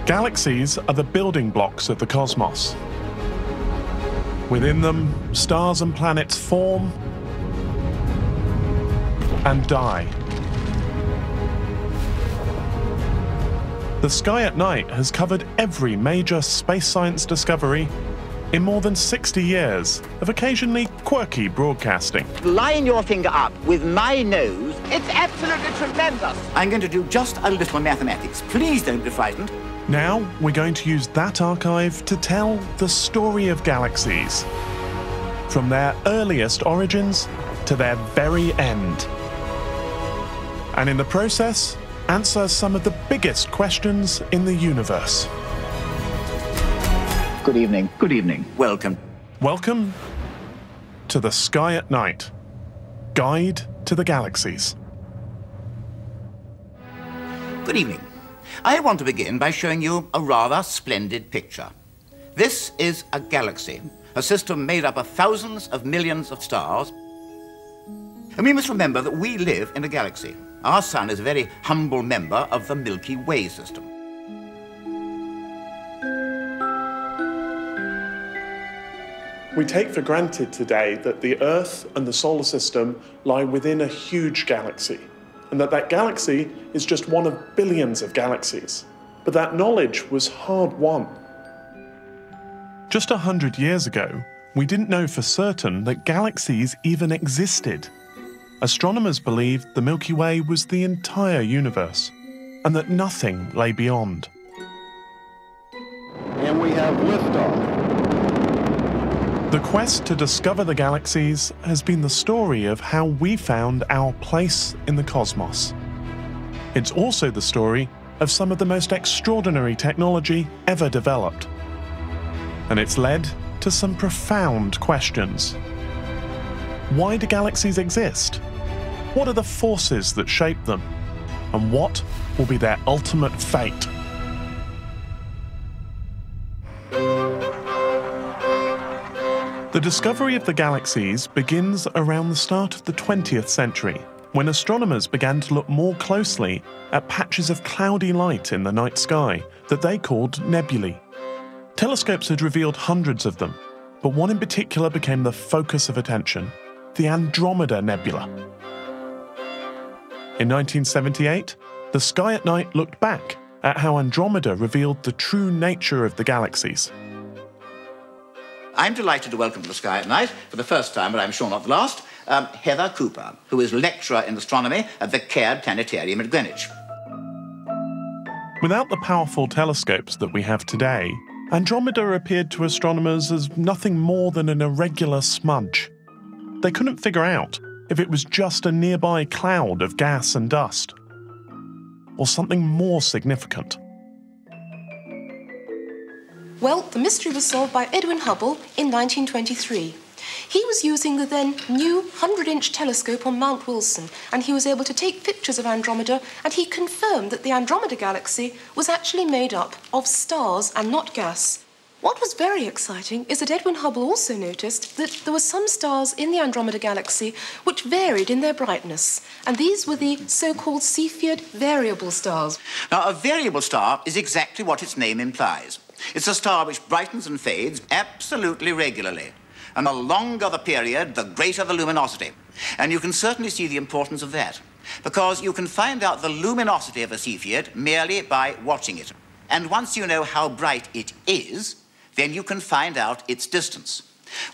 Galaxies are the building blocks of the cosmos. Within them, stars and planets form and die. The Sky at Night has covered every major space science discovery in more than 60 years of occasionally quirky broadcasting. Line your finger up with my nose. It's absolutely tremendous. I'm going to do just a little mathematics. Please don't be frightened. Now we're going to use that archive to tell the story of galaxies, from their earliest origins to their very end. And in the process, answer some of the biggest questions in the universe. Good evening. Good evening. Welcome. Welcome to the Sky at Night, Guide to the Galaxies. Good evening. I want to begin by showing you a rather splendid picture. This is a galaxy, a system made up of thousands of millions of stars. And we must remember that we live in a galaxy. Our sun is a very humble member of the Milky Way system. We take for granted today that the Earth and the solar system lie within a huge galaxy, and that galaxy is just one of billions of galaxies. But that knowledge was hard-won. Just 100 years ago, we didn't know for certain that galaxies even existed. Astronomers believed the Milky Way was the entire universe, and that nothing lay beyond. And we have liftoff. The quest to discover the galaxies has been the story of how we found our place in the cosmos. It's also the story of some of the most extraordinary technology ever developed. And it's led to some profound questions. Why do galaxies exist? What are the forces that shape them? And what will be their ultimate fate? The discovery of the galaxies begins around the start of the 20th century, when astronomers began to look more closely at patches of cloudy light in the night sky that they called nebulae. Telescopes had revealed hundreds of them, but one in particular became the focus of attention: the Andromeda Nebula. In 1978, the Sky at Night looked back at how Andromeda revealed the true nature of the galaxies. I'm delighted to welcome to the Sky at Night, for the first time, but I'm sure not the last, Heather Cooper, who is lecturer in astronomy at the Caird Planetarium at Greenwich. Without the powerful telescopes that we have today, Andromeda appeared to astronomers as nothing more than an irregular smudge. They couldn't figure out if it was just a nearby cloud of gas and dust, or something more significant. Well, the mystery was solved by Edwin Hubble in 1923. He was using the then new 100-inch telescope on Mount Wilson, and he was able to take pictures of Andromeda, and he confirmed that the Andromeda galaxy was actually made up of stars and not gas. What was very exciting is that Edwin Hubble also noticed that there were some stars in the Andromeda galaxy which varied in their brightness, and these were the so-called Cepheid variable stars. Now, a variable star is exactly what its name implies. It's a star which brightens and fades absolutely regularly. And the longer the period, the greater the luminosity. And you can certainly see the importance of that, because you can find out the luminosity of a Cepheid merely by watching it. And once you know how bright it is, then you can find out its distance.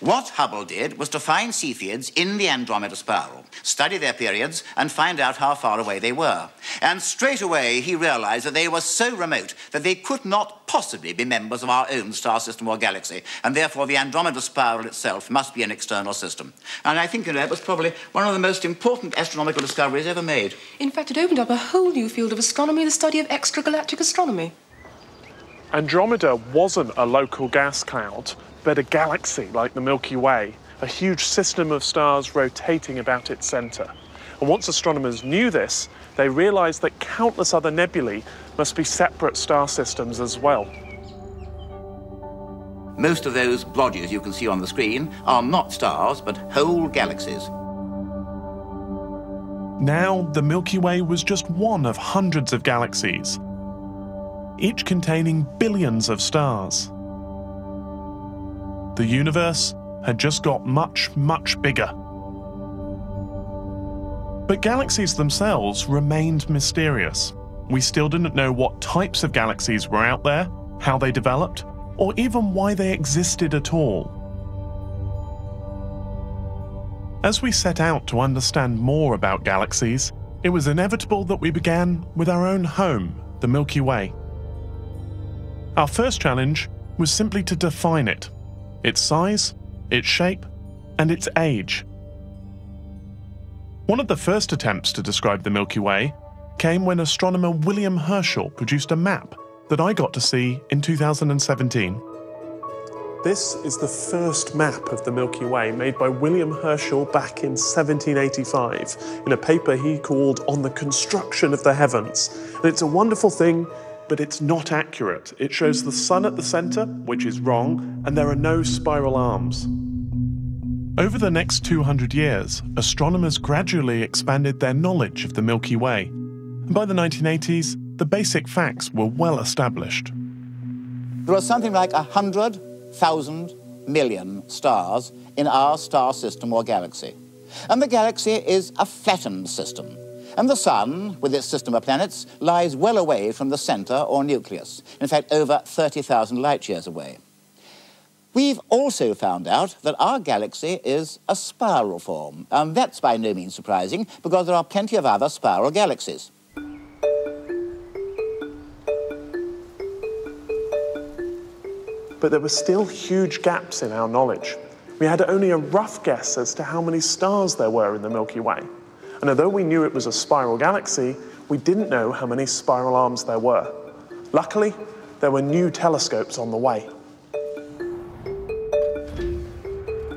What Hubble did was to find Cepheids in the Andromeda spiral, study their periods, and find out how far away they were. And straight away he realized that they were so remote that they could not possibly be members of our own star system or galaxy, and therefore the Andromeda spiral itself must be an external system. And I think, you know, it was probably one of the most important astronomical discoveries ever made. In fact, it opened up a whole new field of astronomy, the study of extragalactic astronomy. Andromeda wasn't a local gas cloud, but a galaxy like the Milky Way, a huge system of stars rotating about its centre. And once astronomers knew this, they realised that countless other nebulae must be separate star systems as well. Most of those blotches you can see on the screen are not stars, but whole galaxies. Now, the Milky Way was just one of hundreds of galaxies. each containing billions of stars. The universe had just got much, much bigger. But galaxies themselves remained mysterious. We still didn't know what types of galaxies were out there, how they developed, or even why they existed at all. As we set out to understand more about galaxies, it was inevitable that we began with our own home, the Milky Way. Our first challenge was simply to define it, its size, its shape, and its age. One of the first attempts to describe the Milky Way came when astronomer William Herschel produced a map that I got to see in 2017. This is the first map of the Milky Way made by William Herschel back in 1785 in a paper he called On the Construction of the Heavens. And it's a wonderful thing, but it's not accurate. It shows the sun at the centre, which is wrong, and there are no spiral arms. Over the next 200 years, astronomers gradually expanded their knowledge of the Milky Way. And by the 1980s, the basic facts were well established. There are something like 100,000 million stars in our star system or galaxy. And the galaxy is a flattened system. And the sun, with its system of planets, lies well away from the centre or nucleus. In fact, over 30,000 light-years away. We've also found out that our galaxy is a spiral form. And that's by no means surprising, because there are plenty of other spiral galaxies. But there were still huge gaps in our knowledge. We had only a rough guess as to how many stars there were in the Milky Way. And although we knew it was a spiral galaxy, we didn't know how many spiral arms there were. Luckily, there were new telescopes on the way.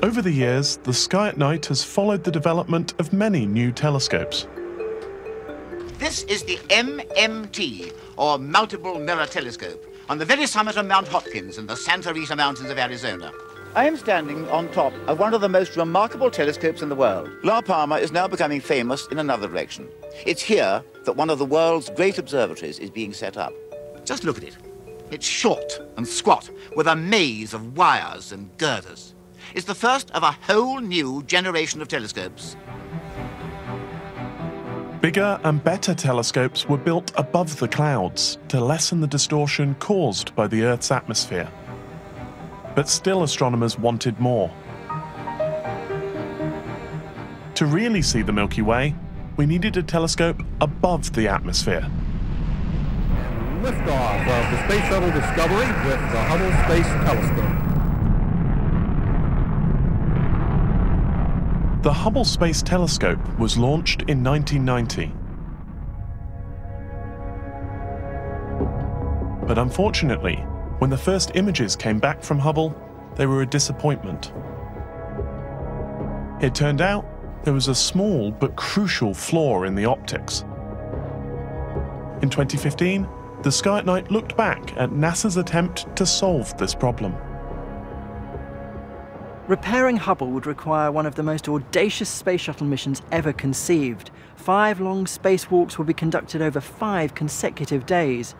Over the years, the sky at night has followed the development of many new telescopes. This is the MMT, or Multiple Mirror Telescope, on the very summit of Mount Hopkins in the Santa Rita Mountains of Arizona. I am standing on top of one of the most remarkable telescopes in the world. La Palma is now becoming famous in another direction. It's here that one of the world's great observatories is being set up. Just look at it. It's short and squat, with a maze of wires and girders. It's the first of a whole new generation of telescopes. Bigger and better telescopes were built above the clouds to lessen the distortion caused by the Earth's atmosphere. But still astronomers wanted more. To really see the Milky Way, we needed a telescope above the atmosphere. Liftoff of the Space Shuttle Discovery with the Hubble Space Telescope. The Hubble Space Telescope was launched in 1990. But unfortunately, when the first images came back from Hubble, they were a disappointment. It turned out there was a small but crucial flaw in the optics. In 2015, the Sky at Night looked back at NASA's attempt to solve this problem. Repairing Hubble would require one of the most audacious space shuttle missions ever conceived. 5 long spacewalks would be conducted over 5 consecutive days.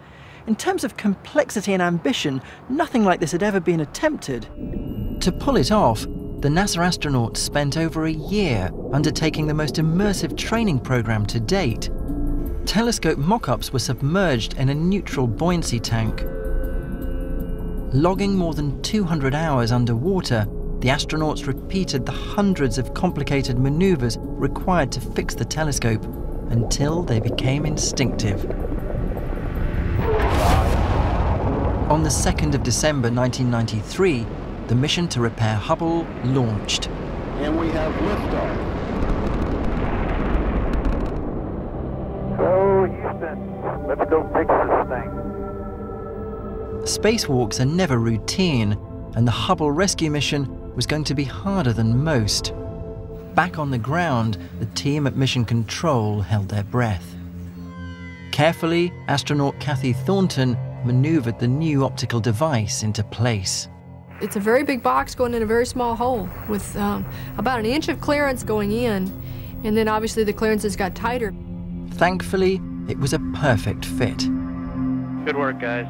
In terms of complexity and ambition, nothing like this had ever been attempted. To pull it off, the NASA astronauts spent over a year undertaking the most immersive training program to date. Telescope mock-ups were submerged in a neutral buoyancy tank. Logging more than 200 hours underwater, the astronauts repeated the hundreds of complicated maneuvers required to fix the telescope until they became instinctive. On the 2nd of December 1993, the mission to repair Hubble launched. And we have liftoff. So, Houston, let's go fix this thing. Spacewalks are never routine, and the Hubble rescue mission was going to be harder than most. Back on the ground, the team at Mission Control held their breath. Carefully, astronaut Kathy Thornton maneuvered the new optical device into place. It's a very big box going in a very small hole with about an inch of clearance going in, and then obviously the clearances got tighter. Thankfully, it was a perfect fit. Good work, guys.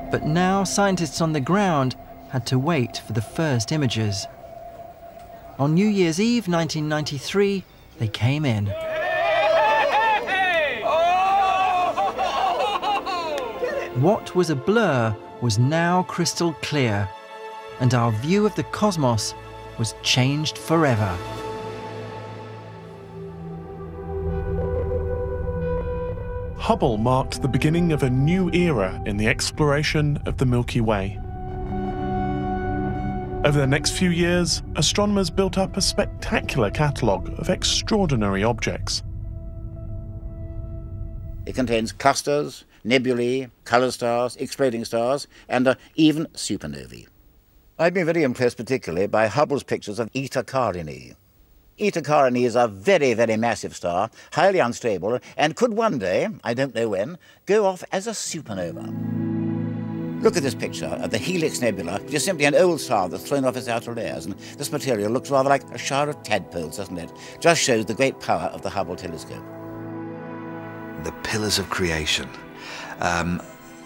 But now scientists on the ground had to wait for the first images. On New Year's Eve 1993, they came in. What was a blur was now crystal clear, and our view of the cosmos was changed forever. Hubble marked the beginning of a new era in the exploration of the Milky Way. Over the next few years, astronomers built up a spectacular catalogue of extraordinary objects. It contains clusters, nebulae, colour stars, exploding stars, and even supernovae. I've been very impressed particularly by Hubble's pictures of Eta Carinii. Eta Carinii is a very, very massive star, highly unstable, and could one day, I don't know when, go off as a supernova. Look at this picture of the Helix Nebula, which is simply an old star that's thrown off its outer layers, and this material looks rather like a shower of tadpoles, doesn't it? Just shows the great power of the Hubble telescope. The pillars of creation.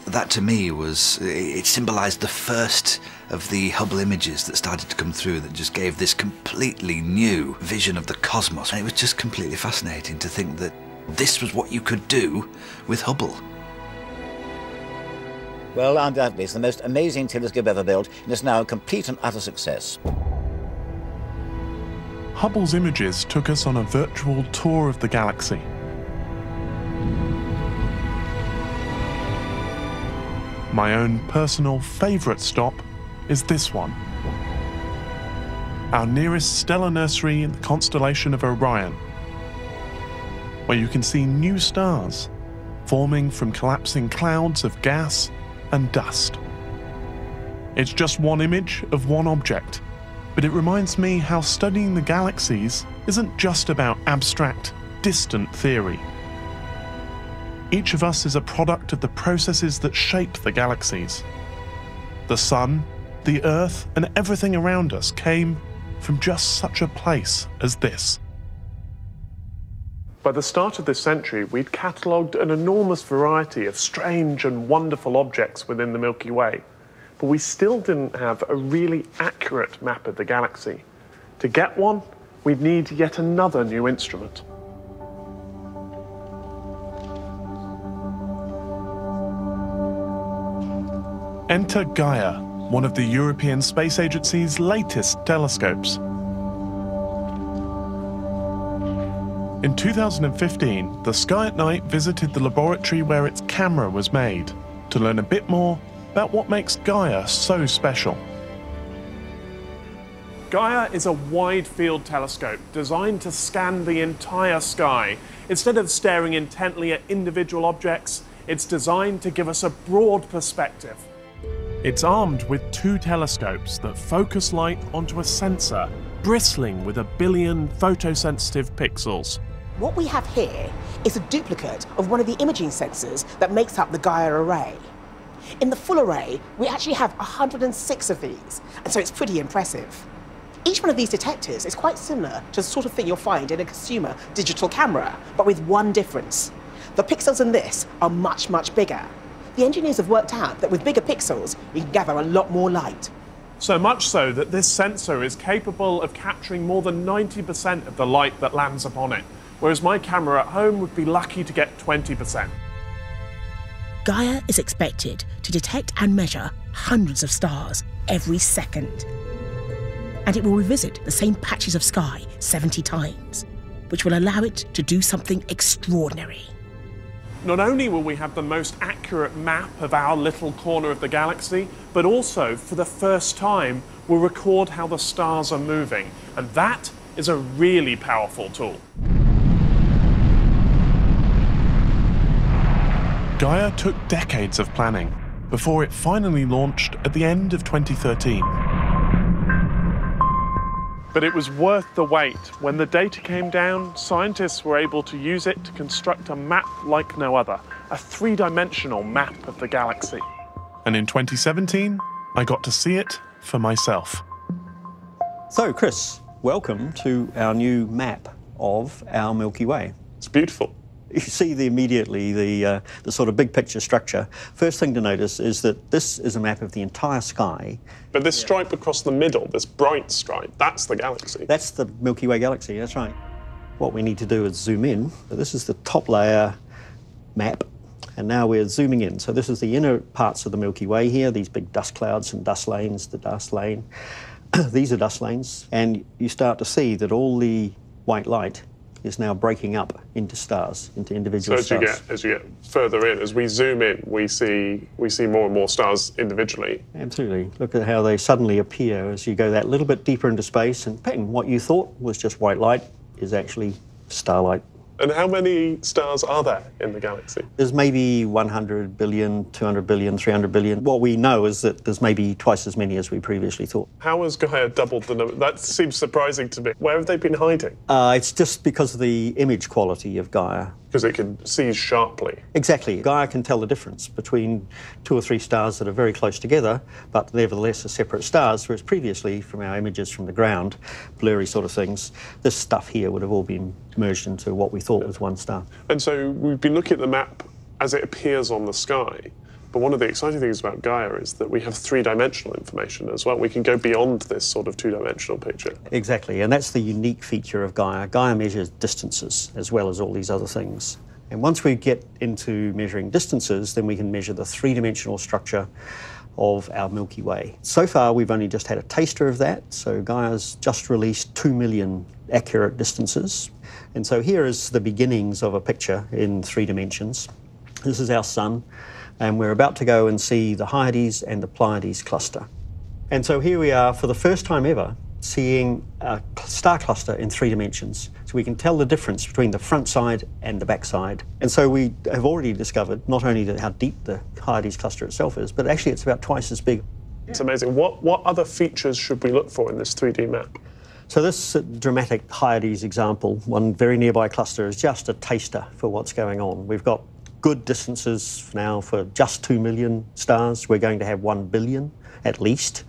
That to me it symbolised the first of the Hubble images that started to come through that just gave this completely new vision of the cosmos. And it was just completely fascinating to think that this was what you could do with Hubble. Well, undoubtedly, it's the most amazing telescope ever built, and it's now a complete and utter success. Hubble's images took us on a virtual tour of the galaxy. My own personal favourite stop is this one. Our nearest stellar nursery in the constellation of Orion, where you can see new stars forming from collapsing clouds of gas and dust. It's just one image of one object, but it reminds me how studying the galaxies isn't just about abstract, distant theory. Each of us is a product of the processes that shape the galaxies. The Sun, the Earth, and everything around us came from just such a place as this. By the start of this century, we'd catalogued an enormous variety of strange and wonderful objects within the Milky Way, but we still didn't have a really accurate map of the galaxy. To get one, we'd need yet another new instrument. Enter Gaia, one of the European Space Agency's latest telescopes. In 2015, the Sky at Night visited the laboratory where its camera was made to learn a bit more about what makes Gaia so special. Gaia is a wide-field telescope designed to scan the entire sky. Instead of staring intently at individual objects, it's designed to give us a broad perspective. It's armed with two telescopes that focus light onto a sensor bristling with 1 billion photosensitive pixels. What we have here is a duplicate of one of the imaging sensors that makes up the Gaia array. In the full array, we actually have 106 of these, and so it's pretty impressive. Each one of these detectors is quite similar to the sort of thing you'll find in a consumer digital camera, but with one difference. The pixels in this are much, much bigger. The engineers have worked out that with bigger pixels, we can gather a lot more light. So much so that this sensor is capable of capturing more than 90% of the light that lands upon it, whereas my camera at home would be lucky to get 20%. Gaia is expected to detect and measure hundreds of stars every second. And it will revisit the same patches of sky 70 times, which will allow it to do something extraordinary. Not only will we have the most accurate map of our little corner of the galaxy, but also, for the first time, we'll record how the stars are moving. And that is a really powerful tool. Gaia took decades of planning before it finally launched at the end of 2013. But it was worth the wait. When the data came down, scientists were able to use it to construct a map like no other, a three-dimensional map of the galaxy. And in 2017, I got to see it for myself. So, Chris, welcome to our new map of our Milky Way. It's beautiful. You see immediately the sort of big picture structure. First thing to notice is that this is a map of the entire sky. But this stripe across the middle, this bright stripe, that's the galaxy. That's the Milky Way galaxy, that's right. What we need to do is zoom in. This is the top layer map, and now we're zooming in. So this is the inner parts of the Milky Way here, these big dust clouds and dust lanes, the dust lane. These are dust lanes, and you start to see that all the white light is now breaking up into stars, into individual stars. So as you get further in, as we zoom in, we see more and more stars individually. Absolutely. Look at how they suddenly appear as you go that little bit deeper into space, and ping, what you thought was just white light is actually starlight. And how many stars are there in the galaxy? There's maybe 100 billion, 200 billion, 300 billion. What we know is that there's maybe twice as many as we previously thought. How has Gaia doubled the number? That seems surprising to me. Where have they been hiding? It's just because of the image quality of Gaia. Because it can see sharply. Exactly. Gaia can tell the difference between 2 or 3 stars that are very close together, but nevertheless are separate stars, whereas previously, from our images from the ground, blurry sort of things, this stuff here would have all been merged into what we thought was one star. And so we've been looking at the map as it appears on the sky, but one of the exciting things about Gaia is that we have 3-dimensional information as well. We can go beyond this sort of 2-dimensional picture. Exactly, and that's the unique feature of Gaia. Gaia measures distances as well as all these other things. And once we get into measuring distances, then we can measure the 3-dimensional structure of our Milky Way. So far, we've only just had a taster of that. So Gaia's just released 2 million accurate distances. And so here is the beginnings of a picture in 3 dimensions. This is our sun, and we're about to go and see the Hyades and the Pleiades cluster. And so here we are, for the first time ever, seeing a star cluster in 3 dimensions. So we can tell the difference between the front side and the back side. And so we have already discovered not only how deep the Hyades cluster itself is, but actually it's about twice as big. It's amazing. What other features should we look for in this 3D map? So this dramatic Hyades example, one very nearby cluster, is just a taster for what's going on. We've got good distances now for just 2 million stars. We're going to have 1 billion at least.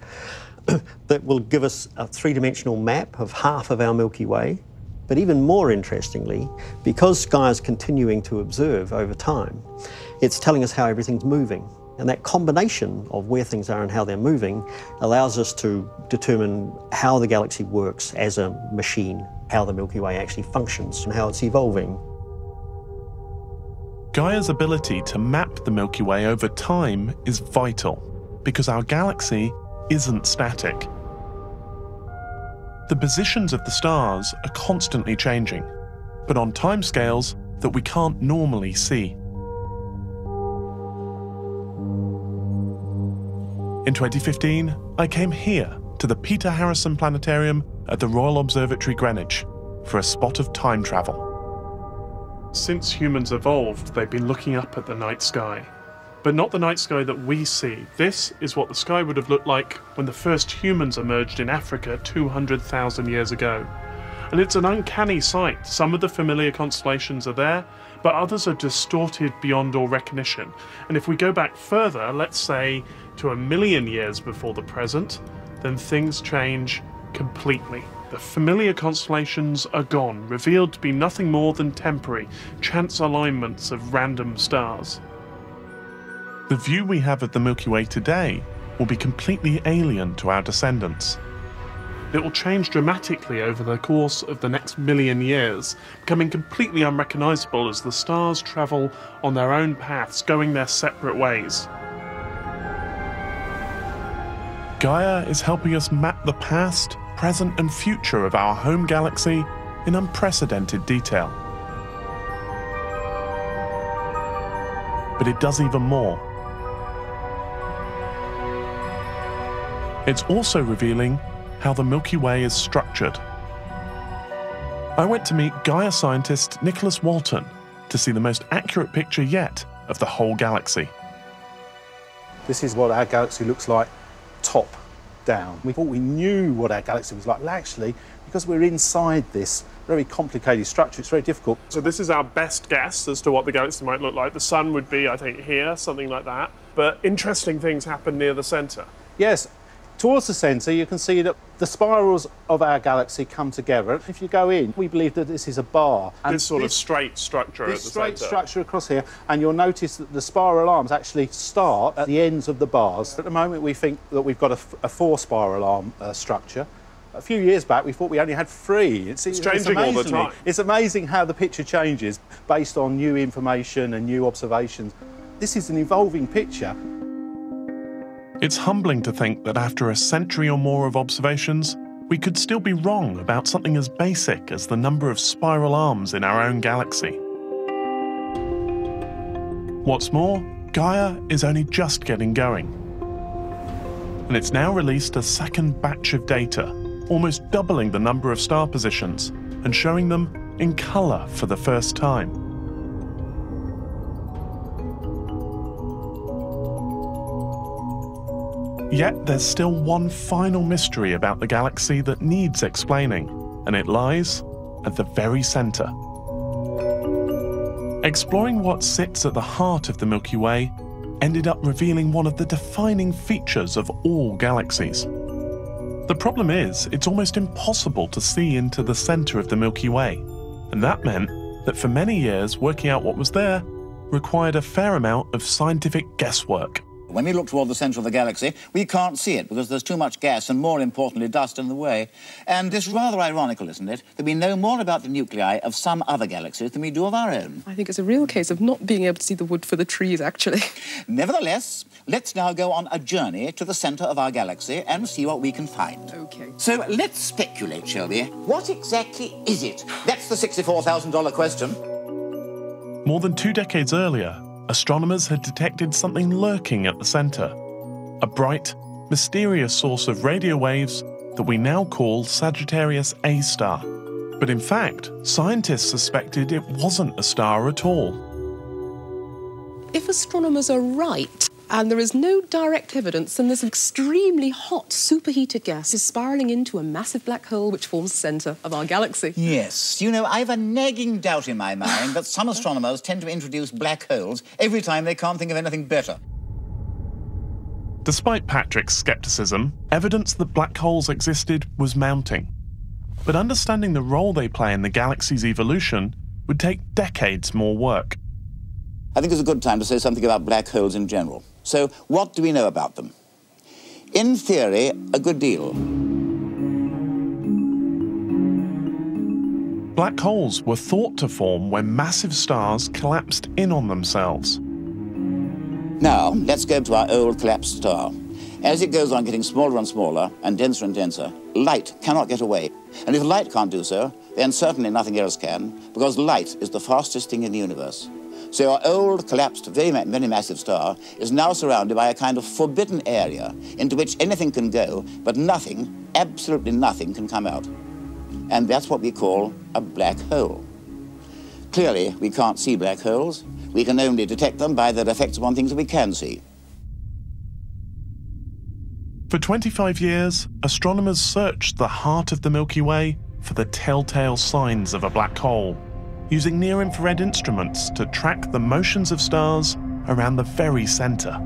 That will give us a 3-dimensional map of half of our Milky Way. But even more interestingly, because Gaia's continuing to observe over time, it's telling us how everything's moving. And that combination of where things are and how they're moving allows us to determine how the galaxy works as a machine, how the Milky Way actually functions and how it's evolving. Gaia's ability to map the Milky Way over time is vital, because our galaxy isn't static. The positions of the stars are constantly changing, but on timescales that we can't normally see. In 2015, I came here to the Peter Harrison Planetarium at the Royal Observatory Greenwich for a spot of time travel. Since humans evolved, they've been looking up at the night sky. But not the night sky that we see. This is what the sky would have looked like when the first humans emerged in Africa 200,000 years ago. And it's an uncanny sight. Some of the familiar constellations are there, but others are distorted beyond all recognition. And if we go back further, let's say to 1 million years before the present, then things change completely. The familiar constellations are gone, revealed to be nothing more than temporary, chance alignments of random stars. The view we have of the Milky Way today will be completely alien to our descendants. It will change dramatically over the course of the next 1 million years, becoming completely unrecognisable as the stars travel on their own paths, going their separate ways. Gaia is helping us map the past, present and future of our home galaxy in unprecedented detail. But it does even more. It's also revealing how the Milky Way is structured. I went to meet Gaia scientist Nicholas Walton to see the most accurate picture yet of the whole galaxy. This is what our galaxy looks like top down. We thought we knew what our galaxy was like, but actually, because we're inside this very complicated structure, it's very difficult. So this is our best guess as to what the galaxy might look like. The sun would be, I think, here, something like that. But interesting things happen near the centre. Yes, Towards the centre, you can see that the spirals of our galaxy come together. If you go in, we believe that this is a bar. And this sort of straight structure at the centre. This straight structure across here, and you'll notice that the spiral arms actually start at the ends of the bars. At the moment, we think that we've got a 4-spiral arm structure. A few years back, we thought we only had 3. It's changing all the time. It's amazing how the picture changes based on new information and new observations. This is an evolving picture. It's humbling to think that after a century or more of observations, we could still be wrong about something as basic as the number of spiral arms in our own galaxy. What's more, Gaia is only just getting going. And it's now released a second batch of data, almost doubling the number of star positions and showing them in colour for the first time. Yet there's still one final mystery about the galaxy that needs explaining, and it lies at the very centre. Exploring what sits at the heart of the Milky Way ended up revealing one of the defining features of all galaxies. The problem is, it's almost impossible to see into the centre of the Milky Way, and that meant that for many years working out what was there required a fair amount of scientific guesswork. When we look toward the centre of the galaxy, we can't see it because there's too much gas and, more importantly, dust in the way. And it's rather ironical, isn't it, that we know more about the nuclei of some other galaxies than we do of our own. I think it's a real case of not being able to see the wood for the trees, actually. Nevertheless, let's now go on a journey to the centre of our galaxy and see what we can find. OK. So let's speculate, shall we? What exactly is it? That's the $64,000 question. More than 2 decades earlier, astronomers had detected something lurking at the centre, a bright, mysterious source of radio waves that we now call Sagittarius A star. But in fact, scientists suspected it wasn't a star at all. If astronomers are right, and there is no direct evidence, then this extremely hot, superheated gas is spiralling into a massive black hole which forms the centre of our galaxy. Yes. You know, I've a nagging doubt in my mind that some astronomers tend to introduce black holes every time they can't think of anything better. Despite Patrick's scepticism, evidence that black holes existed was mounting. But understanding the role they play in the galaxy's evolution would take decades more work. I think it's a good time to say something about black holes in general. So, what do we know about them? In theory, a good deal. Black holes were thought to form when massive stars collapsed in on themselves. Now, let's go to our old collapsed star. As it goes on getting smaller and smaller and denser, light cannot get away. And if light can't do so, then certainly nothing else can, because light is the fastest thing in the universe. So our old, collapsed, very massive star is now surrounded by a kind of forbidden area into which anything can go, but nothing, absolutely nothing, can come out. And that's what we call a black hole. Clearly, we can't see black holes. We can only detect them by their effects upon things that we can see. For 25 years, astronomers searched the heart of the Milky Way for the telltale signs of a black hole, using near-infrared instruments to track the motions of stars around the very centre.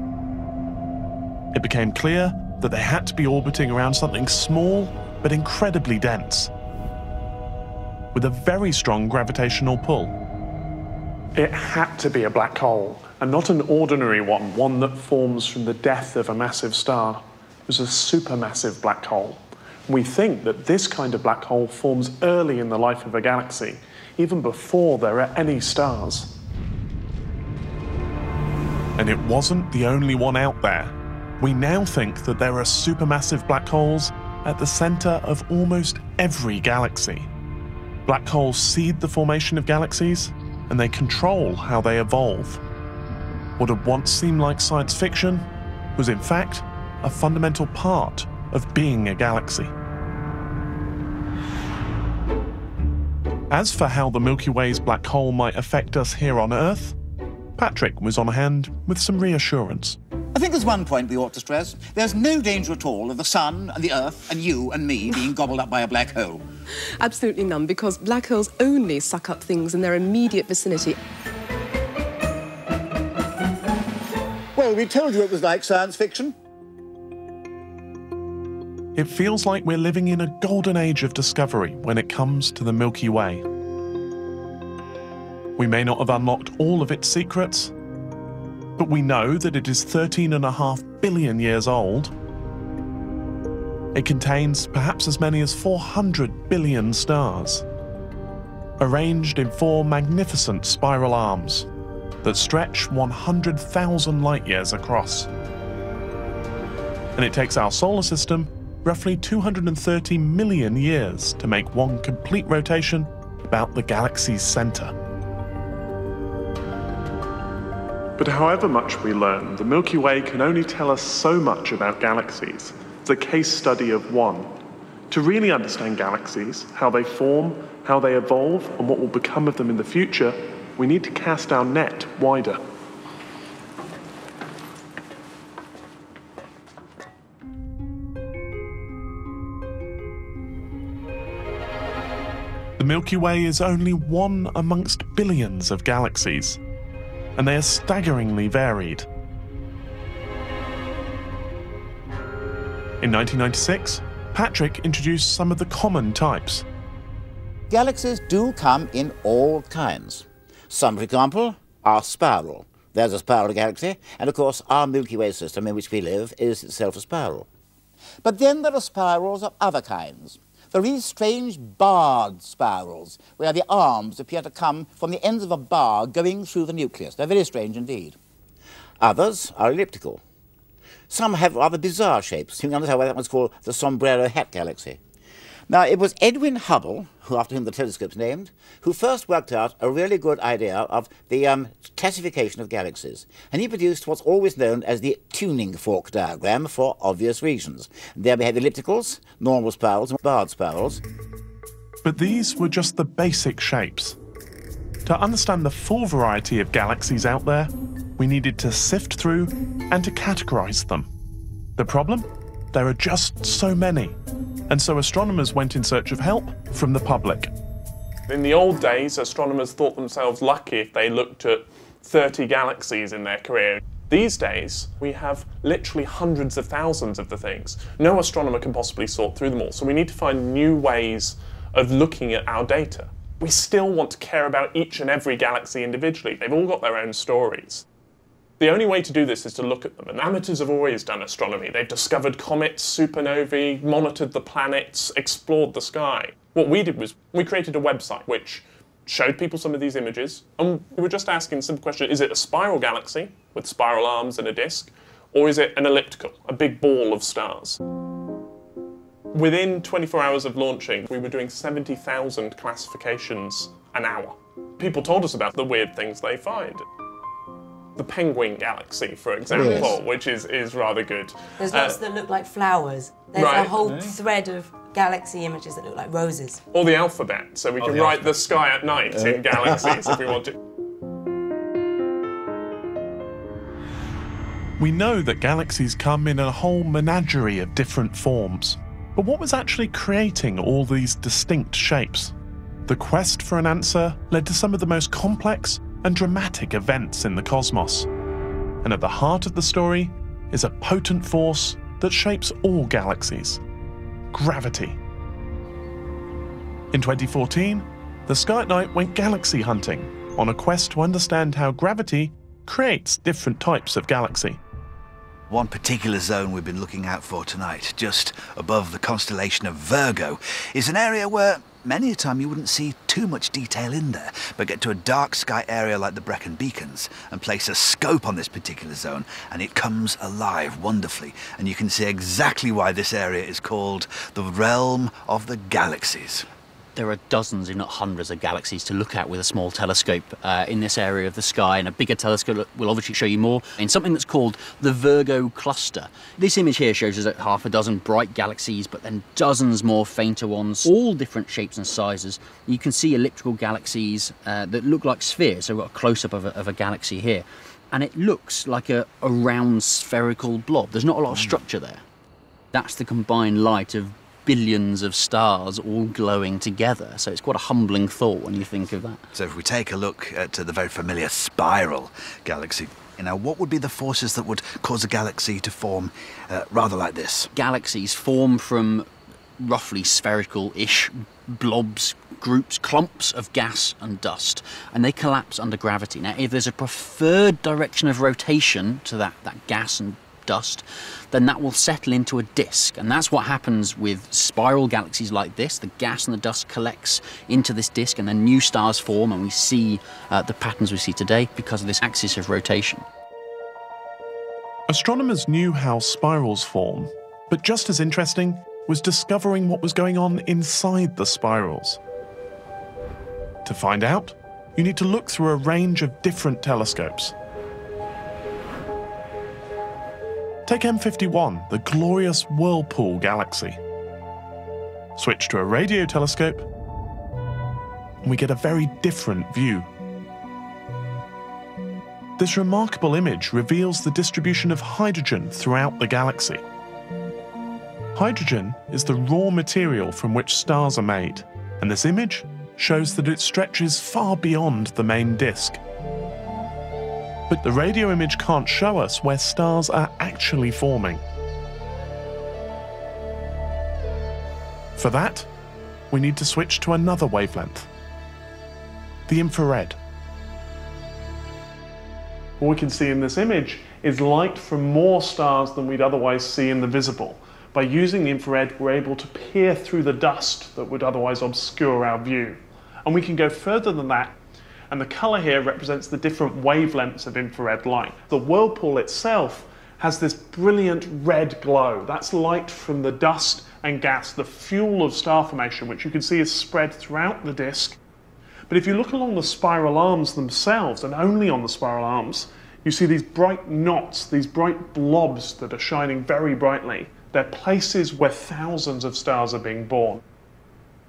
It became clear that they had to be orbiting around something small but incredibly dense, with a very strong gravitational pull. It had to be a black hole, and not an ordinary one that forms from the death of a massive star. It was a supermassive black hole. We think that this kind of black hole forms early in the life of a galaxy, even before there are any stars. And it wasn't the only one out there. We now think that there are supermassive black holes at the centre of almost every galaxy. Black holes seed the formation of galaxies, and they control how they evolve. What had once seemed like science fiction was in fact a fundamental part of being a galaxy. As for how the Milky Way's black hole might affect us here on Earth, Patrick was on hand with some reassurance. I think there's one point we ought to stress. There's no danger at all of the sun and the Earth and you and me being gobbled up by a black hole. Absolutely none, because black holes only suck up things in their immediate vicinity. Well, we told you it was like science fiction. it feels like we're living in a golden age of discovery when it comes to the Milky Way. We may not have unlocked all of its secrets, but we know that it is 13.5 billion years old. It contains perhaps as many as 400 billion stars, arranged in 4 magnificent spiral arms that stretch 100,000 light years across. And it takes our solar system roughly 230 million years to make one complete rotation about the galaxy's center. But however much we learn, the Milky Way can only tell us so much about galaxies. It's a case study of one. To really understand galaxies, how they form, how they evolve, and what will become of them in the future, we need to cast our net wider. The Milky Way is only one amongst billions of galaxies, and they are staggeringly varied. In 1996, Patrick introduced some of the common types. Galaxies do come in all kinds. Some, for example, are spiral. There's a spiral galaxy, and of course our Milky Way system in which we live is itself a spiral. But then there are spirals of other kinds. There are these strange barred spirals, where the arms appear to come from the ends of a bar going through the nucleus. They're very strange indeed. Others are elliptical. Some have rather bizarre shapes. You can understand why that one's called the sombrero hat galaxy. Now, it was Edwin Hubble, after whom the telescope's named, who first worked out a really good idea of the classification of galaxies. And he produced what's always known as the tuning fork diagram for obvious reasons. There we have ellipticals, normal spirals, and barred spirals. But these were just the basic shapes. To understand the full variety of galaxies out there, we needed to sift through and to categorize them. The problem? There are just so many. And so astronomers went in search of help from the public. In the old days, astronomers thought themselves lucky if they looked at 30 galaxies in their career. These days, we have literally hundreds of thousands of the things. No astronomer can possibly sort through them all, so we need to find new ways of looking at our data. We still want to care about each and every galaxy individually. They've all got their own stories. The only way to do this is to look at them, and amateurs have always done astronomy. They've discovered comets, supernovae, monitored the planets, explored the sky. What we did was we created a website which showed people some of these images, and we were just asking a simple question: is it a spiral galaxy with spiral arms and a disk, or is it an elliptical, a big ball of stars? Within 24 hours of launching, we were doing 70,000 classifications an hour. People told us about the weird things they find. The penguin galaxy, for example, yes, which is rather good. There's lots that look like flowers. There's a whole thread of galaxy images that look like roses. Or the alphabet, so we can write the sky at night in galaxies if we want to. We know that galaxies come in a whole menagerie of different forms. But what was actually creating all these distinct shapes? The quest for an answer led to some of the most complex and dramatic events in the cosmos. And at the heart of the story is a potent force that shapes all galaxies: gravity. In 2014, the Sky at Night went galaxy hunting on a quest to understand how gravity creates different types of galaxy. One particular zone we've been looking out for tonight, just above the constellation of Virgo, is an area where many a time you wouldn't see too much detail in there, but get to a dark sky area like the Brecon Beacons and place a scope on this particular zone, and it comes alive wonderfully, and you can see exactly why this area is called the realm of the galaxies. There are dozens, if not hundreds, of galaxies to look at with a small telescope in this area of the sky, and a bigger telescope will obviously show you more in something that's called the Virgo cluster. This image here shows us half a dozen bright galaxies, but then dozens more fainter ones, all different shapes and sizes. You can see elliptical galaxies that look like spheres, so we've got a close-up of a galaxy here. And it looks like a round spherical blob. There's not a lot of structure there. That's the combined light of billions of stars all glowing together. So it's quite a humbling thought when you think of that. So if we take a look at the very familiar spiral galaxy, You know, what would be the forces that would cause a galaxy to form rather like this? Galaxies form from roughly spherical-ish blobs, groups, clumps of gas and dust, and they collapse under gravity. Now, if there's a preferred direction of rotation to that gas and dust, then that will settle into a disk, and that's what happens with spiral galaxies like this. The gas and the dust collects into this disk, and then new stars form, and we see the patterns we see today because of this axis of rotation. Astronomers knew how spirals form, but just as interesting was discovering what was going on inside the spirals. To find out, you need to look through a range of different telescopes. Take M51, the glorious Whirlpool galaxy. Switch to a radio telescope, and we get a very different view. This remarkable image reveals the distribution of hydrogen throughout the galaxy. Hydrogen is the raw material from which stars are made, and this image shows that it stretches far beyond the main disk. But the radio image can't show us where stars are actually forming. For that, we need to switch to another wavelength, the infrared. What we can see in this image is light from more stars than we'd otherwise see in the visible. By using the infrared, we're able to peer through the dust that would otherwise obscure our view. And we can go further than that, and the colour here represents the different wavelengths of infrared light. The whirlpool itself has this brilliant red glow. That's light from the dust and gas, the fuel of star formation, which you can see is spread throughout the disk. But if you look along the spiral arms themselves, and only on the spiral arms, you see these bright knots, these bright blobs that are shining very brightly. They're places where thousands of stars are being born.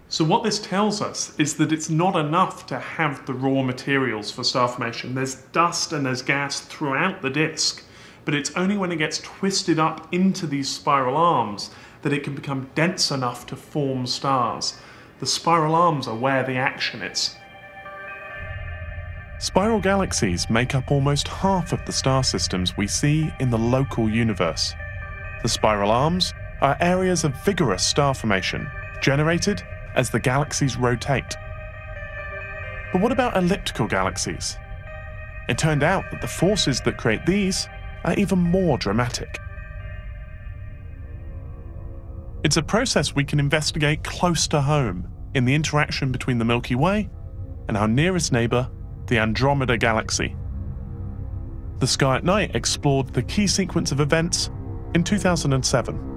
So what this tells us is that it's not enough to have the raw materials for star formation. There's dust and there's gas throughout the disk, but it's only when it gets twisted up into these spiral arms that it can become dense enough to form stars. The spiral arms are where the action is. Spiral galaxies make up almost half of the star systems we see in the local universe. The spiral arms are areas of vigorous star formation, generated as the galaxies rotate. But what about elliptical galaxies? It turned out that the forces that create these are even more dramatic. It's a process we can investigate close to home in the interaction between the Milky Way and our nearest neighbour, the Andromeda Galaxy. The Sky at Night explored the key sequence of events in 2007.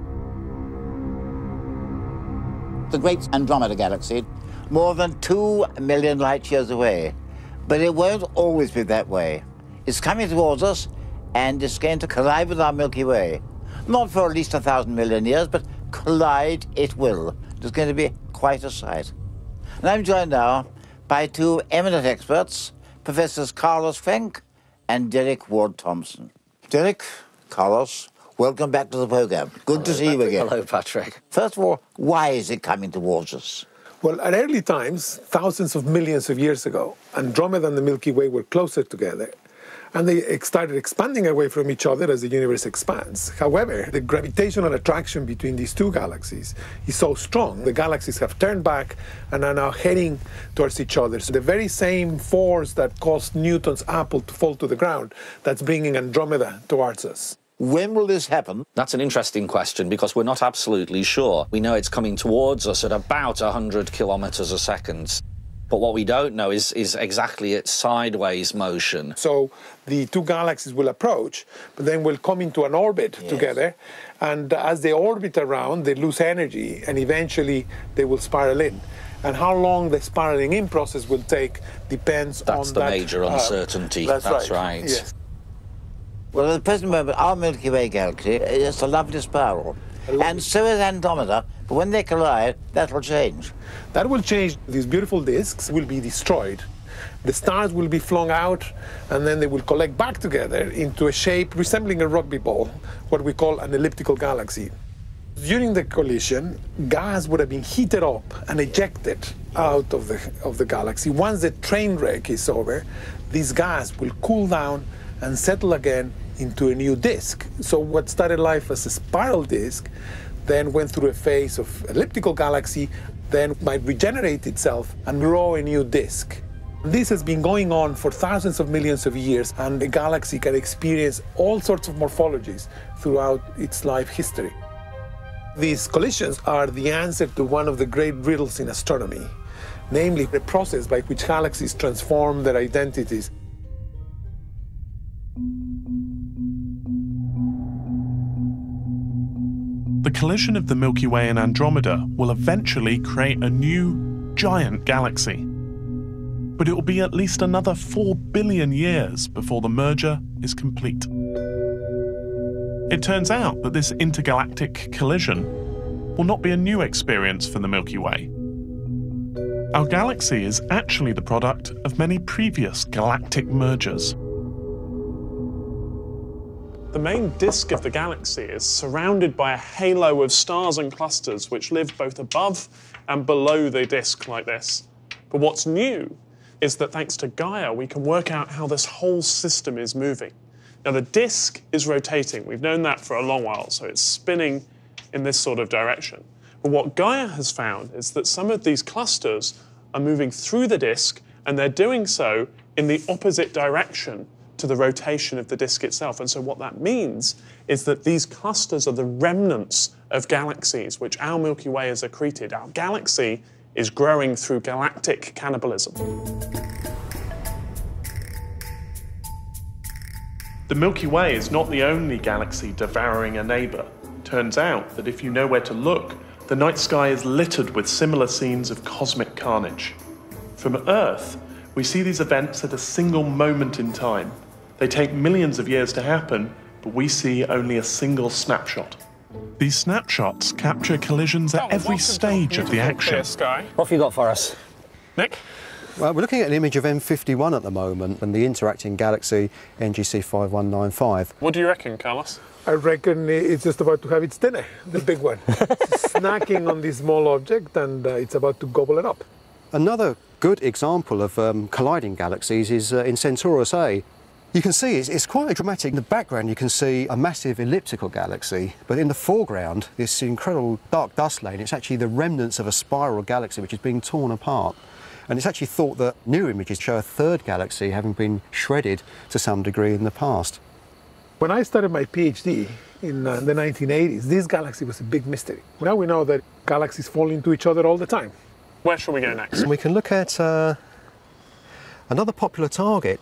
The great Andromeda Galaxy, more than 2 million light years away. But it won't always be that way. It's coming towards us, and it's going to collide with our Milky Way. Not for at least 1,000 million years, but collide it will. It's going to be quite a sight. And I'm joined now by two eminent experts, Professors Carlos Frenk and Derek Ward-Thompson. Derek, Carlos, welcome back to the program. Good to see you again. Hello, Patrick. First of all, why is it coming towards us? Well, at early times, thousands of millions of years ago, Andromeda and the Milky Way were closer together, and they started expanding away from each other as the universe expands. However, the gravitational attraction between these two galaxies is so strong, the galaxies have turned back and are now heading towards each other. So the very same force that caused Newton's apple to fall to the ground, that's bringing Andromeda towards us. When will this happen? That's an interesting question because we're not absolutely sure. We know it's coming towards us at about 100 kilometers a second. But what we don't know is exactly its sideways motion. So the two galaxies will approach, but then will come into an orbit together. And as they orbit around, they lose energy, and eventually they will spiral in. And how long the spiraling in process will take depends on that. That's the major uncertainty. That's right. Yes. Well, at the present moment, our Milky Way galaxy is a lovely spiral. And so is Andromeda, but when they collide, that'll change. That will change. These beautiful disks will be destroyed. The stars will be flung out, and then they will collect back together into a shape resembling a rugby ball, what we call an elliptical galaxy. During the collision, gas would have been heated up and ejected out of the galaxy. Once the train wreck is over, this gas will cool down and settle again into a new disk. So what started life as a spiral disk then went through a phase of elliptical galaxy, then might regenerate itself and grow a new disk. This has been going on for thousands of millions of years, and the galaxy can experience all sorts of morphologies throughout its life history. These collisions are the answer to one of the great riddles in astronomy, namely the process by which galaxies transform their identities. The collision of the Milky Way and Andromeda will eventually create a new, giant galaxy. But it will be at least another 4 billion years before the merger is complete. It turns out that this intergalactic collision will not be a new experience for the Milky Way. Our galaxy is actually the product of many previous galactic mergers. The main disk of the galaxy is surrounded by a halo of stars and clusters which live both above and below the disk like this. But what's new is that thanks to Gaia, we can work out how this whole system is moving. Now, the disk is rotating. We've known that for a long while, so it's spinning in this sort of direction. But what Gaia has found is that some of these clusters are moving through the disk, and they're doing so in the opposite direction to the rotation of the disk itself. And so what that means is that these clusters are the remnants of galaxies which our Milky Way has accreted. Our galaxy is growing through galactic cannibalism. The Milky Way is not the only galaxy devouring a neighbour. Turns out that if you know where to look, the night sky is littered with similar scenes of cosmic carnage. From Earth, we see these events at a single moment in time. They take millions of years to happen, but we see only a single snapshot. These snapshots capture collisions at every stage of the action. What have you got for us? Nick? Well, we're looking at an image of M51 at the moment and the interacting galaxy NGC 5195. What do you reckon, Carlos? I reckon it's just about to have its dinner, the big one. Snacking on this small object, and it's about to gobble it up. Another good example of colliding galaxies is in Centaurus A. You can see it's quite dramatic. In the background you can see a massive elliptical galaxy, but in the foreground this incredible dark dust lane, it's actually the remnants of a spiral galaxy which is being torn apart. And it's actually thought that new images show a third galaxy having been shredded to some degree in the past. When I started my PhD in the 1980s, this galaxy was a big mystery. Now we know that galaxies fall into each other all the time. Where shall we go next? And we can look at another popular target.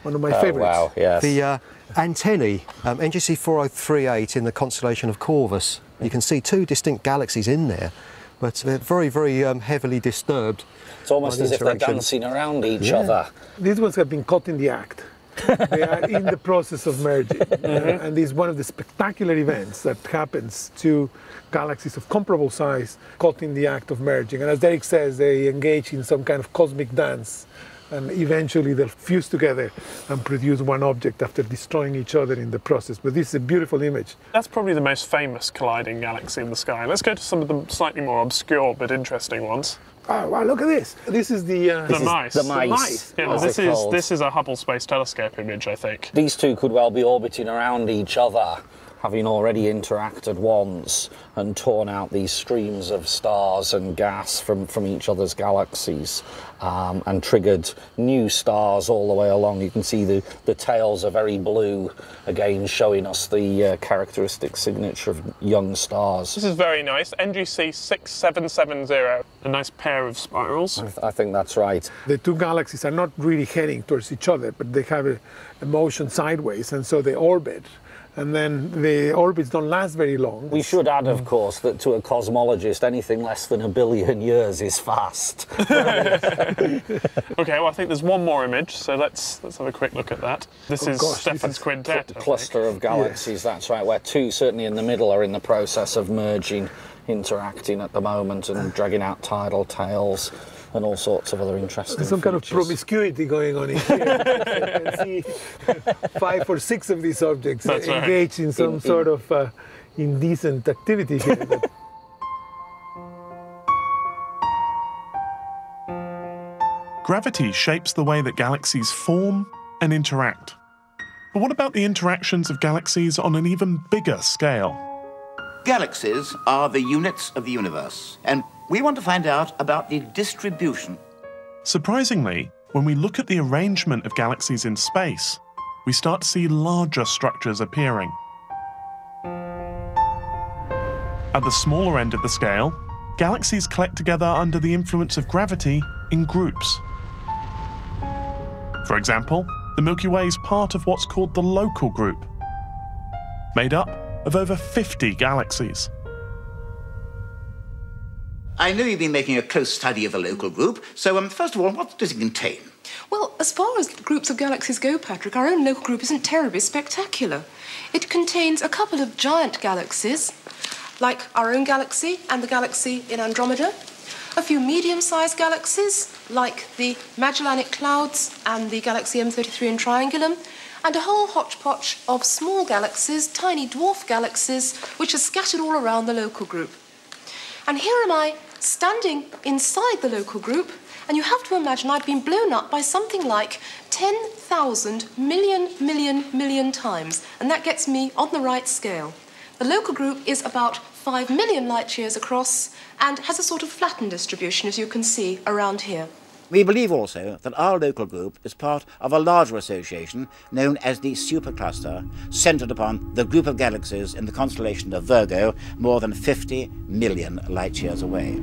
One of my favourites. Wow, yes. The antennae, NGC 4038 in the constellation of Corvus. You can see two distinct galaxies in there, but they're very, very heavily disturbed. It's almost as if they're dancing around each other. These ones have been caught in the act. They are in the process of merging. And this is one of the spectacular events that happens to galaxies of comparable size caught in the act of merging. And as Derek says, they engage in some kind of cosmic dance. And eventually they'll fuse together and produce one object after destroying each other in the process. But this is a beautiful image. That's probably the most famous colliding galaxy in the sky. Let's go to some of the slightly more obscure but interesting ones. Oh, wow, look at this. This is the mice. The mice. Yeah, this is a Hubble Space Telescope image, I think. These two could well be orbiting around each other, having already interacted once and torn out these streams of stars and gas from each other's galaxies and triggered new stars all the way along. You can see the tails are very blue, again showing us the characteristic signature of young stars. This is very nice. NGC 6770, a nice pair of spirals. I think that's right. The two galaxies are not really heading towards each other, but they have a motion sideways, and so they orbit. And then the orbits don't last very long. We should add, of course, that to a cosmologist, anything less than 1 billion years is fast. Okay, well, I think there's one more image, so let's have a quick look at that. This is Stefan's quintet. Cluster of galaxies, that's right, where two, certainly in the middle, are in the process of merging, interacting at the moment and dragging out tidal tails and all sorts of other interesting There's some kind of features. promiscuity going on in here. You can see 5 or 6 of these objects engaged in some sort of indecent activity here. Gravity shapes the way that galaxies form and interact. But what about the interactions of galaxies on an even bigger scale? Galaxies are the units of the universe, and we want to find out about the distribution. Surprisingly, when we look at the arrangement of galaxies in space, we start to see larger structures appearing. At the smaller end of the scale, galaxies collect together under the influence of gravity in groups. For example, the Milky Way is part of what's called the local group, made up of over 50 galaxies. I know you've been making a close study of the local group, so first of all, what does it contain? Well, as far as groups of galaxies go, Patrick, our own local group isn't terribly spectacular. It contains a couple of giant galaxies, like our own galaxy and the galaxy in Andromeda, a few medium-sized galaxies, like the Magellanic Clouds and the galaxy M33 in Triangulum, and a whole hodgepodge of small galaxies, tiny dwarf galaxies, which are scattered all around the local group. And here am I, standing inside the local group, and you have to imagine I've been blown up by something like 10,000 million times, and that gets me on the right scale. The local group is about 5 million light-years across and has a sort of flattened distribution, as you can see around here. We believe also that our local group is part of a larger association known as the supercluster, centred upon the group of galaxies in the constellation of Virgo, more than 50 million light-years away.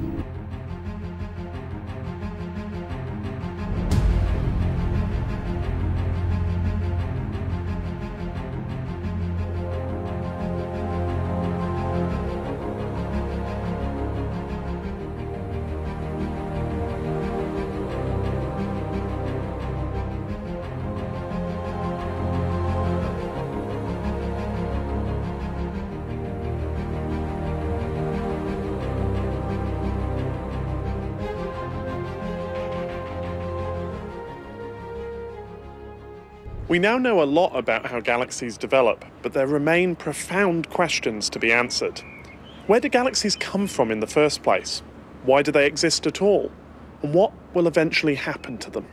We now know a lot about how galaxies develop, but there remain profound questions to be answered. Where do galaxies come from in the first place? Why do they exist at all? And what will eventually happen to them?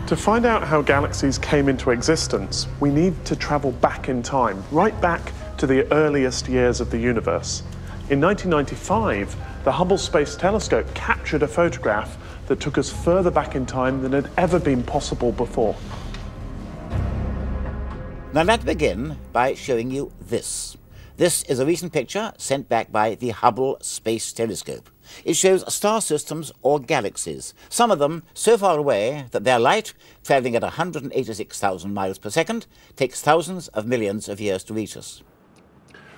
To find out how galaxies came into existence, we need to travel back in time, right back to the earliest years of the universe. In 1995, the Hubble Space Telescope captured a photograph that took us further back in time than had ever been possible before. Now let's begin by showing you this. This is a recent picture sent back by the Hubble Space Telescope. It shows star systems or galaxies, some of them so far away that their light, travelling at 186,000 miles per second, takes thousands of millions of years to reach us.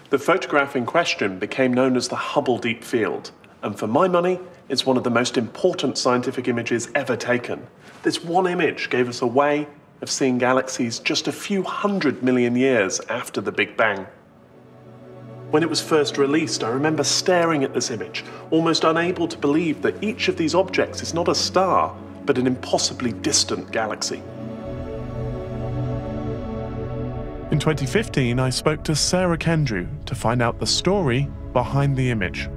The photograph in question became known as the Hubble Deep Field, and for my money, it's one of the most important scientific images ever taken. This one image gave us a way of seeing galaxies just a few 100 million years after the Big Bang. When it was first released, I remember staring at this image, almost unable to believe that each of these objects is not a star, but an impossibly distant galaxy. In 2015, I spoke to Sarah Kendrew to find out the story behind the image.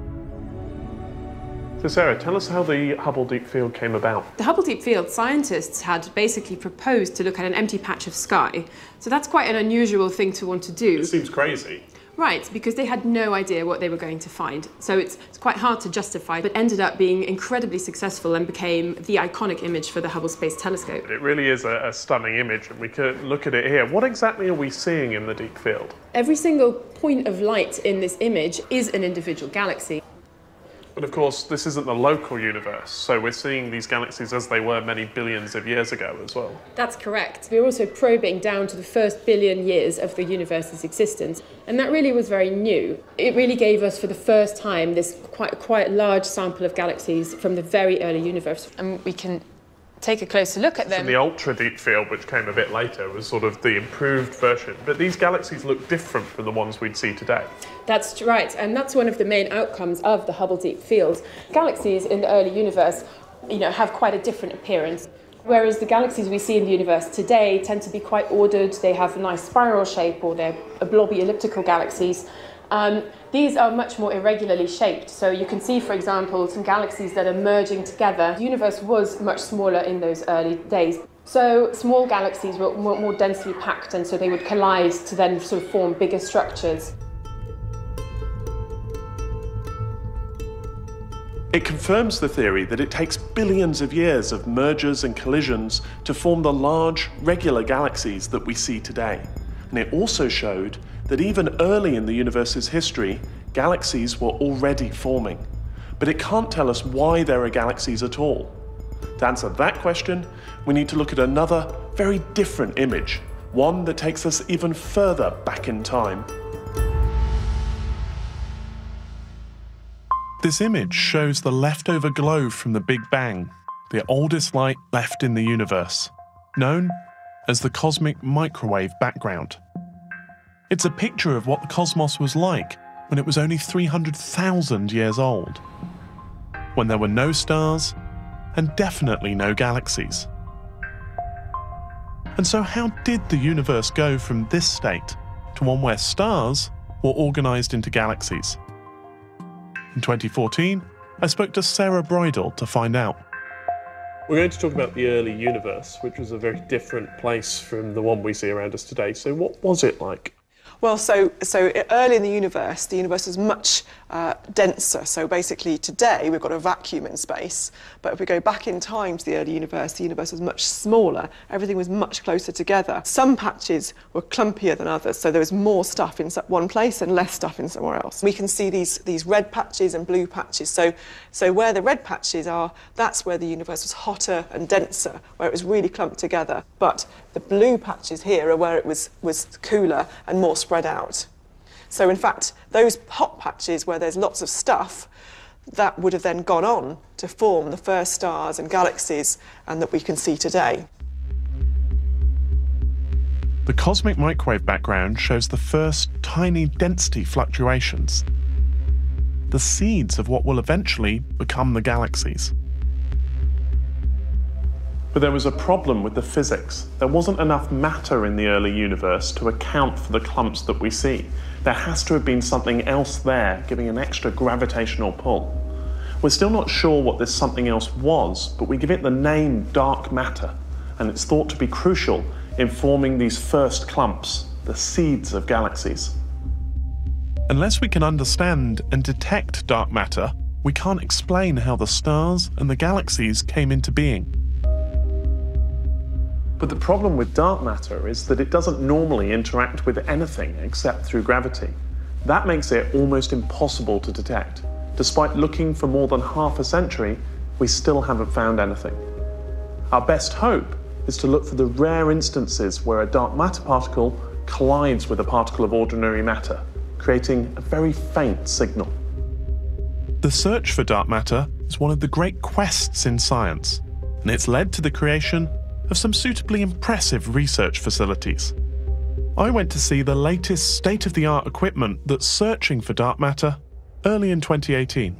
So Sarah, tell us how the Hubble Deep Field came about. The Hubble Deep Field, scientists had basically proposed to look at an empty patch of sky. So that's quite an unusual thing to want to do. It seems crazy. Right, because they had no idea what they were going to find. So it's quite hard to justify, but ended up being incredibly successful and became the iconic image for the Hubble Space Telescope. It really is a stunning image, and we could look at it here. What exactly are we seeing in the deep field? Every single point of light in this image is an individual galaxy. But of course, this isn't the local universe, so we're seeing these galaxies as they were many billions of years ago as well. That's correct. We're also probing down to the first billion years of the universe's existence, and that really was very new. It really gave us, for the first time, this quite large sample of galaxies from the very early universe. And we can take a closer look at them. So the ultra-deep field, which came a bit later, was sort of the improved version. But these galaxies look different from the ones we'd see today. That's right, and that's one of the main outcomes of the Hubble Deep Field. Galaxies in the early universe, have quite a different appearance. Whereas the galaxies we see in the universe today tend to be quite ordered. They have a nice spiral shape, or they're blobby elliptical galaxies. These are much more irregularly shaped. So you can see, for example, some galaxies that are merging together. The universe was much smaller in those early days. So small galaxies were more densely packed, and so they would collide to then sort of form bigger structures. It confirms the theory that it takes billions of years of mergers and collisions to form the large, regular galaxies that we see today. And it also showed that even early in the universe's history, galaxies were already forming. But it can't tell us why there are galaxies at all. To answer that question, we need to look at another, very different image, one that takes us even further back in time. This image shows the leftover glow from the Big Bang, the oldest light left in the universe, known as the cosmic microwave background. It's a picture of what the cosmos was like when it was only 300,000 years old, when there were no stars and definitely no galaxies. And so how did the universe go from this state to one where stars were organised into galaxies? In 2014, I spoke to Sarah Bridle to find out. We're going to talk about the early universe, which was a very different place from the one we see around us today. So what was it like? Well, so early in the universe was much denser. So basically today we've got a vacuum in space, but if we go back in time to the early universe, the universe was much smaller. Everything was much closer together. Some patches were clumpier than others, so there was more stuff in one place and less stuff in somewhere else. We can see these red patches and blue patches. So where the red patches are, that's where the universe was hotter and denser, where it was really clumped together. But the blue patches here are where it was cooler and more spread out. So in fact, those hot patches where there's lots of stuff, that would have then gone on to form the first stars and galaxies and that we can see today. The cosmic microwave background shows the first tiny density fluctuations, the seeds of what will eventually become the galaxies. But there was a problem with the physics. There wasn't enough matter in the early universe to account for the clumps that we see. There has to have been something else there, giving an extra gravitational pull. We're still not sure what this something else was, but we give it the name dark matter, and it's thought to be crucial in forming these first clumps, the seeds of galaxies. Unless we can understand and detect dark matter, we can't explain how the stars and the galaxies came into being. But the problem with dark matter is that it doesn't normally interact with anything except through gravity. That makes it almost impossible to detect. Despite looking for more than half a century, we still haven't found anything. Our best hope is to look for the rare instances where a dark matter particle collides with a particle of ordinary matter, creating a very faint signal. The search for dark matter is one of the great quests in science, and it's led to the creation of some suitably impressive research facilities. I went to see the latest state-of-the-art equipment that's searching for dark matter early in 2018.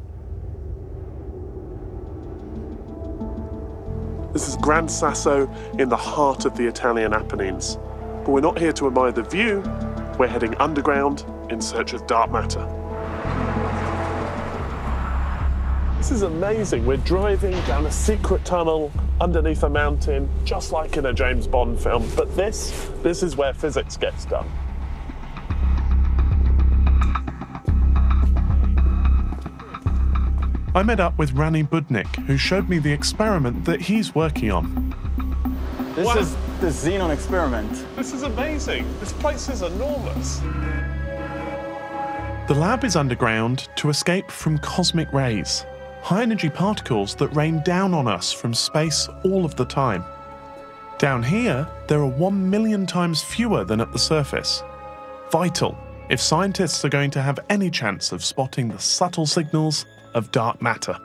This is Gran Sasso in the heart of the Italian Apennines. But we're not here to admire the view, we're heading underground in search of dark matter. This is amazing. We're driving down a secret tunnel underneath a mountain, just like in a James Bond film. But this is where physics gets done. I met up with Rani Budnik, who showed me the experiment that he's working on. This is the xenon experiment. This is amazing. This place is enormous. The lab is underground to escape from cosmic rays, high-energy particles that rain down on us from space all of the time. Down here, there are 1 million times fewer than at the surface. Vital if scientists are going to have any chance of spotting the subtle signals of dark matter.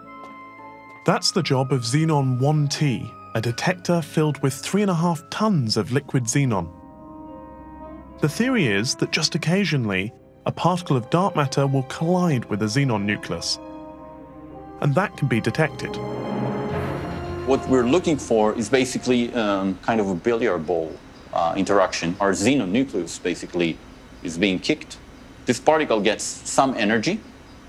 That's the job of Xenon 1T, a detector filled with 3.5 tons of liquid xenon. The theory is that just occasionally, a particle of dark matter will collide with a xenon nucleus, and that can be detected. What we're looking for is basically kind of a billiard ball interaction. Our xenon nucleus basically is being kicked, This particle gets some energy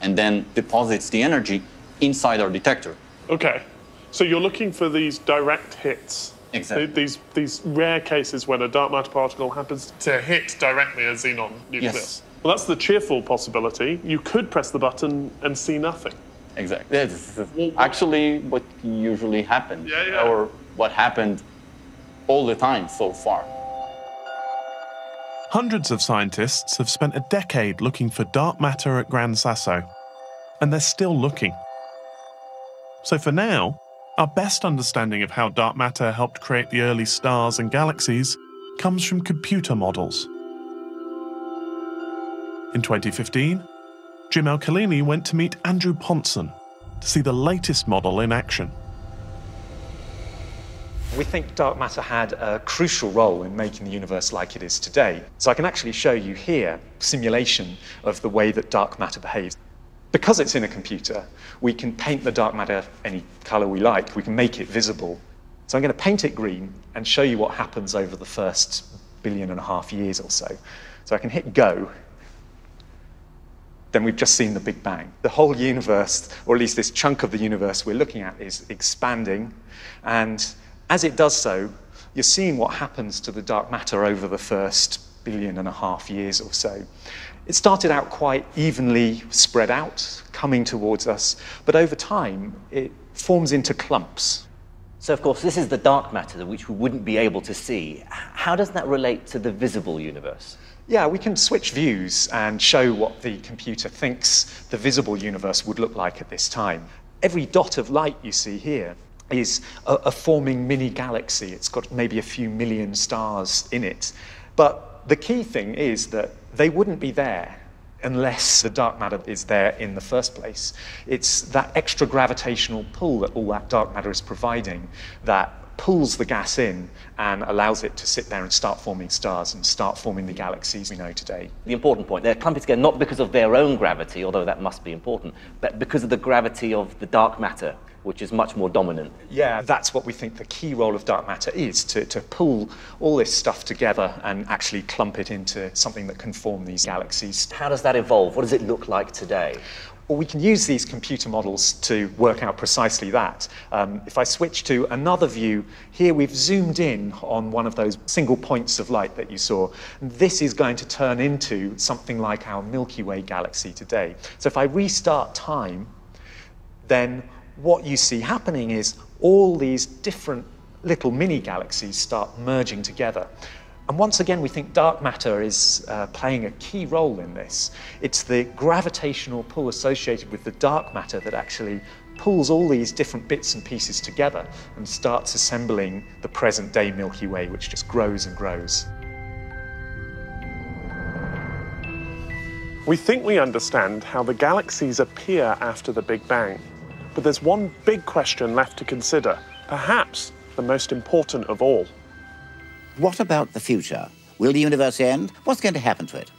and then deposits the energy inside our detector. Okay, so you're looking for these direct hits. Exactly. These rare cases when a dark matter particle happens to hit directly a xenon nucleus. Yes. Well, that's the cheerful possibility. You could press the button and see nothing. Exactly. This is actually what usually happens, or what happened all the time so far. Hundreds of scientists have spent a decade looking for dark matter at Gran Sasso, and they're still looking. So for now, our best understanding of how dark matter helped create the early stars and galaxies comes from computer models. In 2015, Jim Al-Khalili went to meet Andrew Pontzen to see the latest model in action. We think dark matter had a crucial role in making the universe like it is today. So I can actually show you here a simulation of the way that dark matter behaves. Because it's in a computer, we can paint the dark matter any color we like. We can make it visible. So I'm going to paint it green and show you what happens over the first 1.5 billion years or so. So I can hit go. Then we've just seen the Big Bang. The whole universe, or at least this chunk of the universe we're looking at, is expanding. And as it does so, you're seeing what happens to the dark matter over the first 1.5 billion years or so. It started out quite evenly spread out, coming towards us, but over time, it forms into clumps. So, of course, this is the dark matter, which we wouldn't be able to see. How does that relate to the visible universe? Yeah, we can switch views and show what the computer thinks the visible universe would look like at this time. Every dot of light you see here is a forming mini galaxy. It's got maybe a few million stars in it. But the key thing is that they wouldn't be there unless the dark matter is there in the first place. It's that extra gravitational pull that all that dark matter is providing that pulls the gas in and allows it to sit there and start forming stars and start forming the galaxies we know today. The important point, they're clumping together not because of their own gravity, although that must be important, but because of the gravity of the dark matter, which is much more dominant. Yeah, that's what we think the key role of dark matter is, to pull all this stuff together and actually clump it into something that can form these galaxies. How does that evolve? What does it look like today? Well, we can use these computer models to work out precisely that. If I switch to another view, here we've zoomed in on one of those single points of light that you saw. And this is going to turn into something like our Milky Way galaxy today. So if I restart time, then what you see happening is all these different little mini galaxies start merging together. And once again, we think dark matter is playing a key role in this. It's the gravitational pull associated with the dark matter that actually pulls all these different bits and pieces together and starts assembling the present-day Milky Way, which just grows and grows. We think we understand how the galaxies appear after the Big Bang, but there's one big question left to consider, perhaps the most important of all. What about the future? Will the universe end? What's going to happen to it?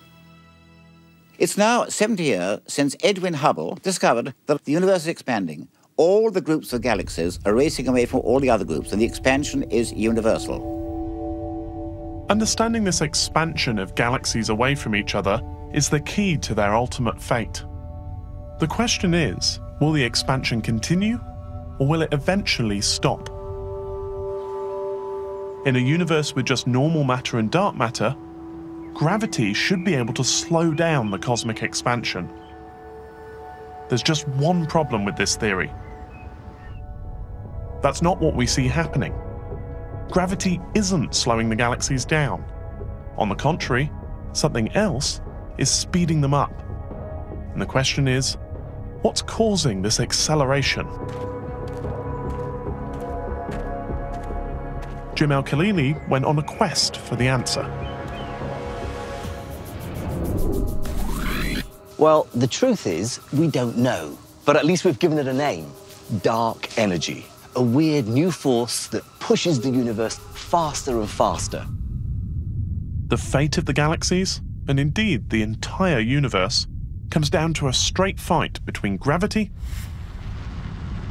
It's now 70 years since Edwin Hubble discovered that the universe is expanding. All the groups of galaxies are racing away from all the other groups, and the expansion is universal. Understanding this expansion of galaxies away from each other is the key to their ultimate fate. The question is, will the expansion continue, or will it eventually stop? In a universe with just normal matter and dark matter, gravity should be able to slow down the cosmic expansion. There's just one problem with this theory. That's not what we see happening. Gravity isn't slowing the galaxies down. On the contrary, something else is speeding them up. And the question is, what's causing this acceleration? Jim Al-Khalili went on a quest for the answer. Well, the truth is, we don't know. But at least we've given it a name. Dark energy. A weird new force that pushes the universe faster and faster. The fate of the galaxies, and indeed the entire universe, comes down to a straight fight between gravity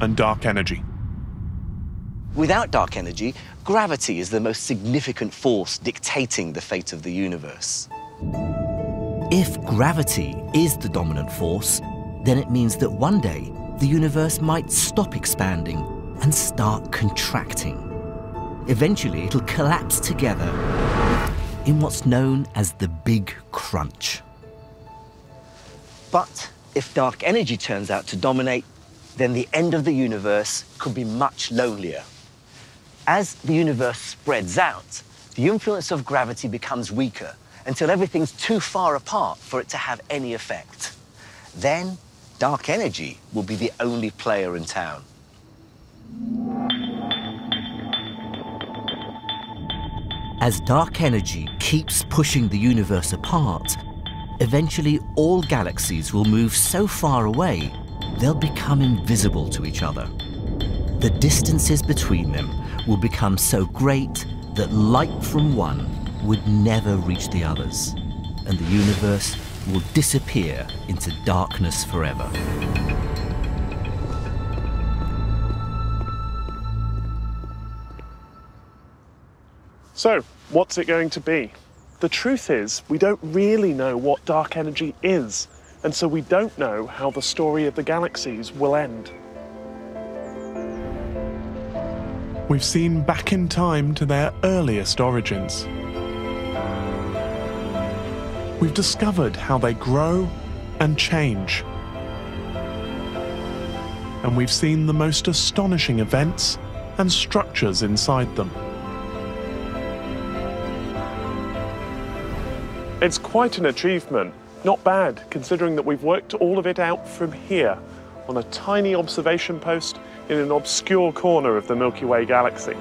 and dark energy. Without dark energy, gravity is the most significant force dictating the fate of the universe. If gravity is the dominant force, then it means that one day the universe might stop expanding and start contracting. Eventually, it'll collapse together in what's known as the Big Crunch. But if dark energy turns out to dominate, then the end of the universe could be much lonelier. As the universe spreads out, the influence of gravity becomes weaker until everything's too far apart for it to have any effect. Then, dark energy will be the only player in town. As dark energy keeps pushing the universe apart, eventually all galaxies will move so far away they'll become invisible to each other. The distances between them will become so great that light from one would never reach the others, and the universe will disappear into darkness forever. So, what's it going to be? The truth is, we don't really know what dark energy is, and so we don't know how the story of the galaxies will end. We've seen back in time to their earliest origins. We've discovered how they grow and change. And we've seen the most astonishing events and structures inside them. It's quite an achievement. Not bad, considering that we've worked all of it out from here, on a tiny observation post in an obscure corner of the Milky Way galaxy.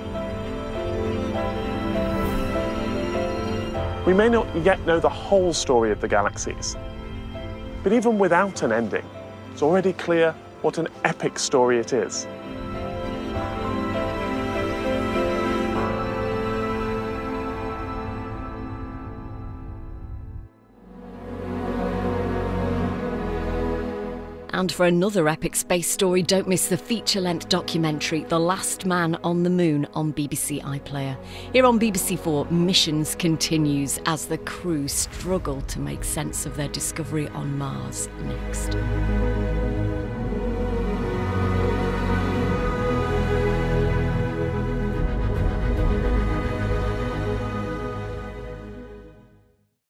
We may not yet know the whole story of the galaxies, but even without an ending, it's already clear what an epic story it is. And for another epic space story, don't miss the feature-length documentary The Last Man on the Moon on BBC iPlayer. Here on BBC4, missions continues as the crew struggle to make sense of their discovery on Mars next.